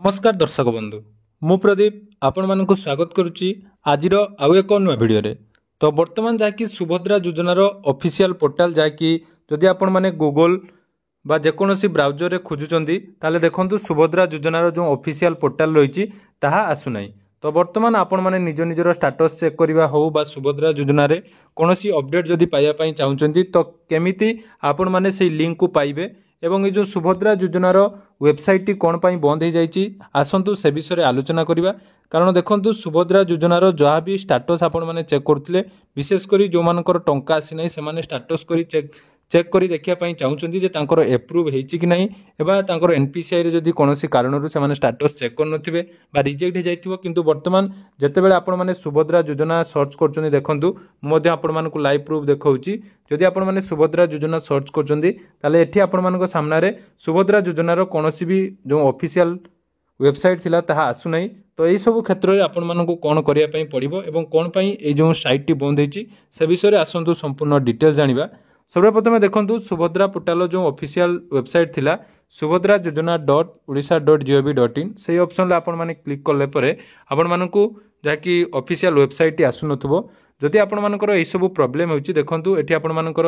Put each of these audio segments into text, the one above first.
नमस्कार दर्शक बंधु मु प्रदीप आपण मानक स्वागत करुच्ची आज आउ एक नुआ भिडियो तो बर्तमान जहाँकि सुभद्रा योजनार ऑफिशियल पोर्टाल जहाँकि जदि आपण माने गूगल बा जेकोसी ब्राउजर रे खोजुचंदी ताले देखंतु सुभद्रा योजनार जो ऑफिशियल पोर्टाल रही ताहा आसुना तो बर्तमान आपण माने निज निजर स्टाटस चेक करवा हो बा सुभद्रा योजना रे कोनोसी अपडेट जदि पाइबा पई चाहुचंदी तो केमिति आपण माने सेही लिंक को पाइबे एवं ये जो सुभद्रा योजनार वेबसाइट कौन पाई बंद हो जाइए आसतु से विषय आलोचना करवा कारण देखो सुभद्रा योजनार जहाँ भी स्टाटस आपण मैंने चेक करते विशेषकर जो मानकर टंका आसी से स्टाटस कर चेक करी देखा चाहूँगी जे तांकर एप्रूव होती कि नहीं एवं एनपीसीआई रे जदि कौन कारण से स्टाटस चेक कर रिजेक्ट हो जाइथिबो किंतु वर्तमान जेतेबेले आपण माने सुभद्रा योजना सर्च करछन्ती देखंतु मध्य आपण मानकु लाइव प्रूफ देखाउची जदि आपण माने सुभद्रा योजना सर्च करछन्ती ताले एठी आपण मानक सामने सुभद्रा योजनार कोनोसी भी जो ऑफिशियल वेबसाइट थिला ताहा आसु नहीं तो यही सब क्षेत्र में आपण मानकु कोन करिया पई पड़िबो एवं कोन पई ए जो साइट टी बंद होईची से विषय आसंतु संपूर्ण डिटेल्स जानिबा। सर्वप्रथम देखंतु सुभद्रा पोर्टाल जो ऑफिशियल वेबसाइट थिला सुभद्रा योजना .odisha.gov.in से ऑप्शन ले आपण माने क्लिक करले परे आपण मानकु जाकी ऑफिशियल वेबसाइट आसु नथबो जदि आपण मानकर एई सब प्रॉब्लम होची देखंतु एठी आपण मानकर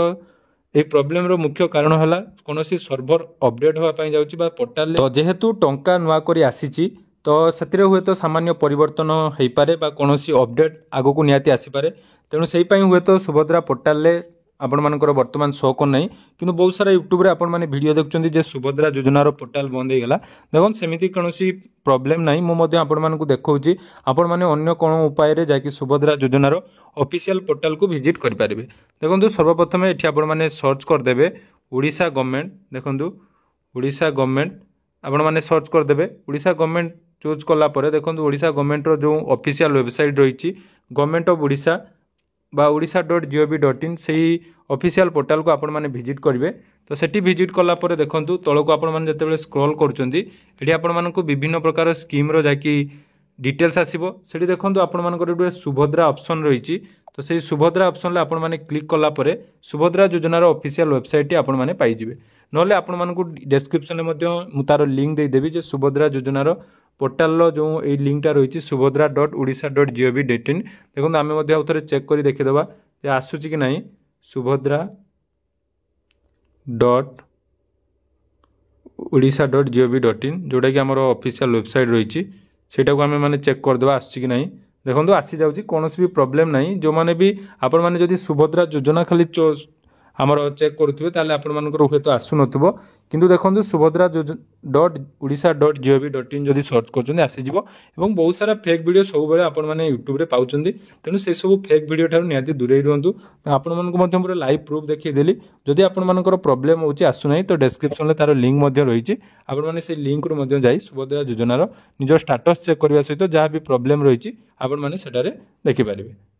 ए प्रॉब्लम रो मुख्य कारण हला कोनोसी सर्वर अपडेट होवा पई जाउची बा पोर्टाल तो जेहेतु टंका नुआ करी आसीची तो सतिरे हुए तो सामान्य परिवर्तन हेई पारे बा कोनोसी अपडेट आगो को नियाती आसी पारे तेणु सेही पई हुए तो सुभद्रा पोर्टाल ले आपण मानकर वर्तमान शो कर नहीं कि बहुत सारा यूट्यूब रे आपण माने वीडियो देखुचंदी जे सुभद्रा योजनार पोर्टाल बंद हो गला देखो सेमिति कोनोसी प्रॉब्लम नहीं मु मध्य आपण मानकु देखौची आपण माने अन्य कोन उपाय रे जाकी सुभद्रा योजनार ऑफिशियल पोर्टाल को विजिट करि पारिबे। देखंतु सर्वप्रथम एठी आपण माने सर्च कर देबे ओडिशा गवर्नमेंट देखंतु ओडिशा गवर्नमेंट आपण माने सर्च कर देबे ओडिशा गवर्नमेंट चूज कला परे देखंतु ओडिशा गवर्नमेंट रो जो ऑफिशियल वेबसाइट रहिची गवर्नमेंट ऑफ ओडिशा बा odisha.gov.in से ऑफिशियल पोर्टाल को आपण माने विजिट करेंगे तो सेठी विजिट कला परे देखंतु तळको आपण माने जतेबेले स्क्रॉल करूचंदी एठी आपण मानकु विभिन्न प्रकार स्कीम रो जाकी डिटेल्स आसीबो सेठी देखंतु आपण मानकर एक सुभद्रा ऑप्शन रहिची तो से सुभद्रा ऑप्शन ले आपण माने क्लिक कला परे सुभद्रा योजनार ऑफिशियल वेबसाइट आपण माने पाई जिवे नले आपण मानकु डिस्क्रिप्शन में मध्य मु तार लिंक दे देबी जे सुभद्रा योजनार पोर्टाल जो ये लिंकटा रही subhadra.odisha.gov.in देखो आम थे चेक कर देखीदे आसूची कि नहीं subhadra.odisha.gov.in जोटा कि आमर ऑफिशियल वेबसाइट रही सेटा को आम मैंने चेक करदे आसूची कि नहीं देखो आसी जाऊँगी कौन भी प्रॉब्लम नहीं जो मैंने भी आपण मैंने जदि सुभद्रा योजना खाली आमर चेक करुवे ताले आपण मानकर हुए तो आसु नथबो किंतु देखंतु subhadra.odisha.gov.in जदि सर्च करछन आसीजिवो एवं बहुत सारा फेक वीडियो सब बेले आपण माने यूट्यूब रे पाउचंदी तेनु से सब फेक वीडियो थारु नियाती दूरे रहंतु आपण मानको मध्यम पूरा लाइव प्रूफ देखि देली जदि आपण मानकर प्रॉब्लम होची आसु नै तो डिस्क्रिप्शन ले तार लिंक मध्य रहिछि आपण माने से लिंक रो मध्य जाई सुभद्रा योजनार निज स्टेटस चेक करबा सहित जहाँ भी प्रॉब्लम रहिछि आपण माने सेटारे देखि पारिबे।